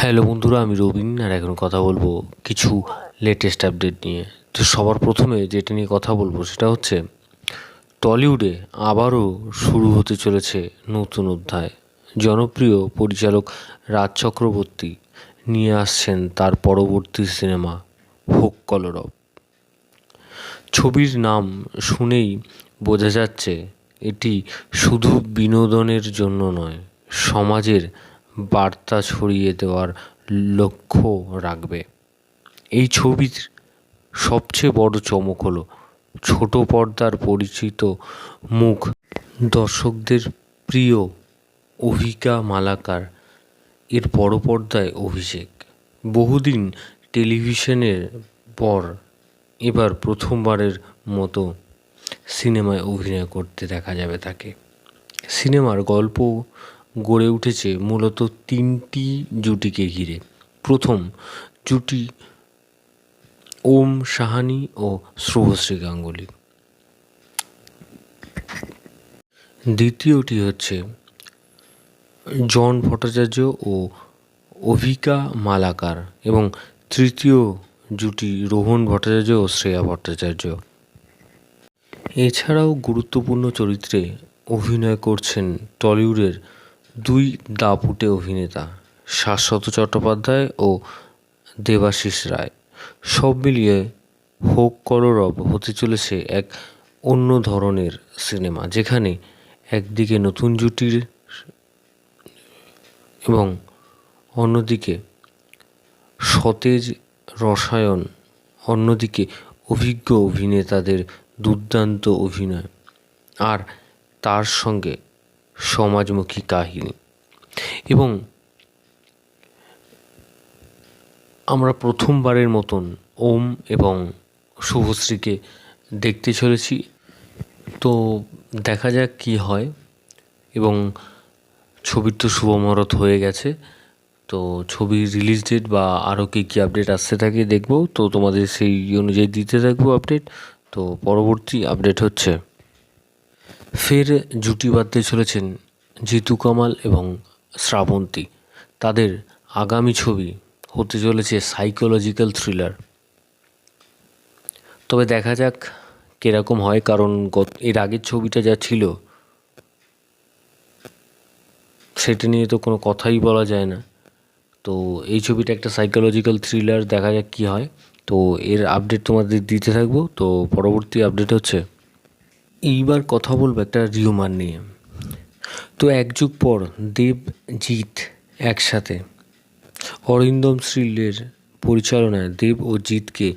Hello বন্ধুরা, আমি রবিন আর এখন কথা বলবো কিছু লেটেস্ট আপডেট নিয়ে। তো সবার প্রথমে যেটা নিয়ে কথা বলবো সেটা হচ্ছে টলিউডে আবারও শুরু হতে চলেছে নতুন অধ্যায়। জনপ্রিয় পরিচালক রাজ চক্রবর্তী নিয়ে আসছেন তার পরবর্তী সিনেমা হোক কলরব। ছবির নাম শুনেই বোঝা যাচ্ছে এটি শুধু বিনোদনের জন্য নয়, সমাজের বার্তা ছড়িয়ে দেওয়ার লক্ষ্য রাখবে। এই ছবির সবচেয়ে বড় চমক হলো ছোট পর্দার পরিচিত মুখ, দর্শকদের প্রিয় অভিকা মালাকার এর বড় পর্দায় অভিষেক। বহুদিন টেলিভিশনের পর এবার প্রথমবারের মতো সিনেমায় অভিনয় করতে দেখা যাবে তাকে। সিনেমার গল্প গড়ে উঠেছে মূলত তিনটি জুটিকে ঘিরে। প্রথম জুটি ওম সাহানি ও শুভশ্রী গাঙ্গুলি। দ্বিতীয়টি হচ্ছে জন ভট্টাচার্য ও অভিকা মালাকার এবং তৃতীয় জুটি রোহন ভট্টাচার্য ও শ্রেয়া ভট্টাচার্য। এছাড়াও গুরুত্বপূর্ণ চরিত্রে অভিনয় করছেন টলিউডের দুই দাপুটে অভিনেতা শাশ্বত চট্টোপাধ্যায় ও দেবাশিস রায়। সব মিলিয়ে হোক কলরব হতে চলেছে এক অন্য ধরনের সিনেমা, যেখানে একদিকে নতুন জুটির এবং অন্যদিকে সতেজ রসায়ন, অন্যদিকে অভিজ্ঞ অভিনেতাদের দুর্দান্ত অভিনয় আর তার সঙ্গে সমাজমুখী কাহিনী। এবং আমরা প্রথমবারের মতন ওম এবং শুভশ্রীকে দেখতে চলেছি। তো দেখা যাক কী হয়। এবং ছবির তো শুভ মুহূর্ত হয়ে গেছে, তো ছবির রিলিজ ডেট বা আরও কী কী আপডেট আসতে থাকে দেখব, তো তোমাদের সেই অনুযায়ী দিতে থাকবো আপডেট। তো পরবর্তী আপডেট হচ্ছে ফের জুটি বাঁধতে চলেছেন জিতু কামাল এবং শ্রাবন্তী। তাদের আগামী ছবি হতে চলেছে সাইকোলজিক্যাল থ্রিলার। তবে দেখা যাক কীরকম হয়, কারণ এর আগের ছবিটা যা ছিল সেটা নিয়ে তো কোনো কথাই বলা যায় না। তো এই ছবিটা একটা সাইকোলজিক্যাল থ্রিলার, দেখা যাক কী হয়। তো এর আপডেট তোমাদের দিতে থাকবো। তো পরবর্তী আপডেট হচ্ছে এইবার কথা বলবো একটা রিউমার নিয়ে। তো এক যুগ পর দেব জিৎ একসাথে। অরিন্দম শ্রীলের পরিচালনায় দেব ও জিৎকে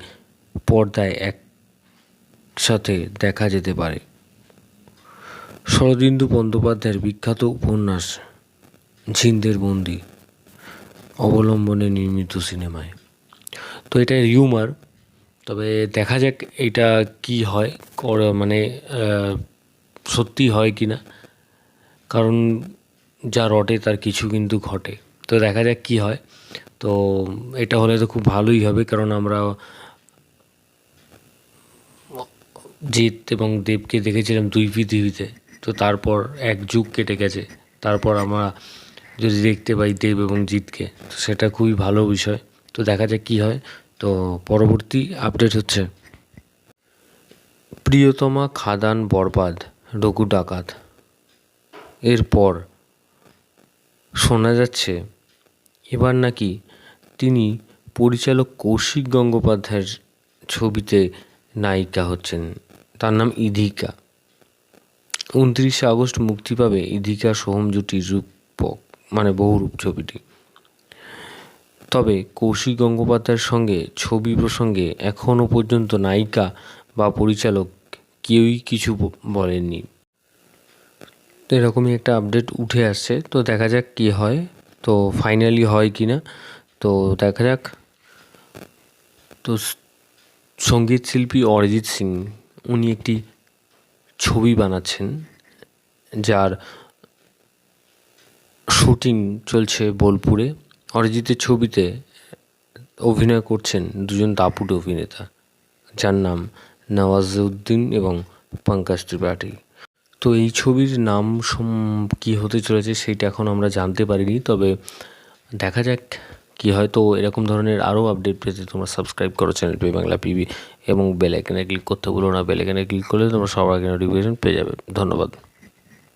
পর্দায় একসাথে দেখা যেতে পারে শরদিন্দু বন্দ্যোপাধ্যায়ের বিখ্যাত উপন্যাস ঝিন্দের বন্দি অবলম্বনে নির্মিত সিনেমায়। তো এটা রিউমার, তবে দেখা যাক এটা কি হয়, মানে সত্যি হয় কি না, কারণ যা রটে তার কিছু কিন্তু ঘটে। তো দেখা যাক কি হয়। তো এটা হলে তো খুব ভালোই হবে, কারণ আমরা জিৎ এবং দেবকে দেখেছিলাম দুই পৃথিবীতে। তো তারপর এক যুগ কেটে গেছে, তারপর আমরা যদি দেখতে পাই দেব এবং জিৎকে, তো সেটা খুবই ভালো বিষয়। তো দেখা যাক কী হয়। তো পরবর্তী আপডেট হচ্ছে প্রিয়তমা খাদান বরবাদ রঘু ডাকাত। এরপর শোনা যাচ্ছে এবার নাকি তিনি পরিচালক কৌশিক গঙ্গোপাধ্যায়ের ছবিতে নায়িকা হচ্ছেন। তার নাম ইধিকা। 29 আগস্ট মুক্তি পাবে ইধিকা সোহম জুটির রূপক মানে বহুরূপ ছবিটি। তবে কৌশিক গঙ্গোপাধ্যায়ের সঙ্গে ছবি প্রসঙ্গে এখনও পর্যন্ত নায়িকা বা পরিচালক কেউই কিছু বলেননি। তো এরকমই একটা আপডেট উঠে আসছে। তো দেখা যাক কী হয়, তো ফাইনালি হয় কি না, তো দেখা যাক। তো সঙ্গীত শিল্পী অরিজিৎ সিং উনি একটি ছবি বানাচ্ছেন, যার শুটিং চলছে বোলপুরে। অরিজিতের ছবিতে অভিনয় করছেন দুজন দাপুটে অভিনেতা, যার নাম নওয়াজুদ্দিন এবং পঙ্কজ ত্রিপাঠী। তো এই ছবির নাম কী হতে চলেছে সেটা এখন আমরা জানতে পারিনি, তবে দেখা যাক কি হয়। তো এরকম ধরনের আরও আপডেট পেতে তোমরা সাবস্ক্রাইব করো চ্যানেল পি বাংলা পিবি এবং বেল আইকনে ক্লিক করতে ভুলো না। বেল আইকনে ক্লিক করলে তোমরা সবার আগে নোটিফিকেশন পেয়ে যাবে। ধন্যবাদ।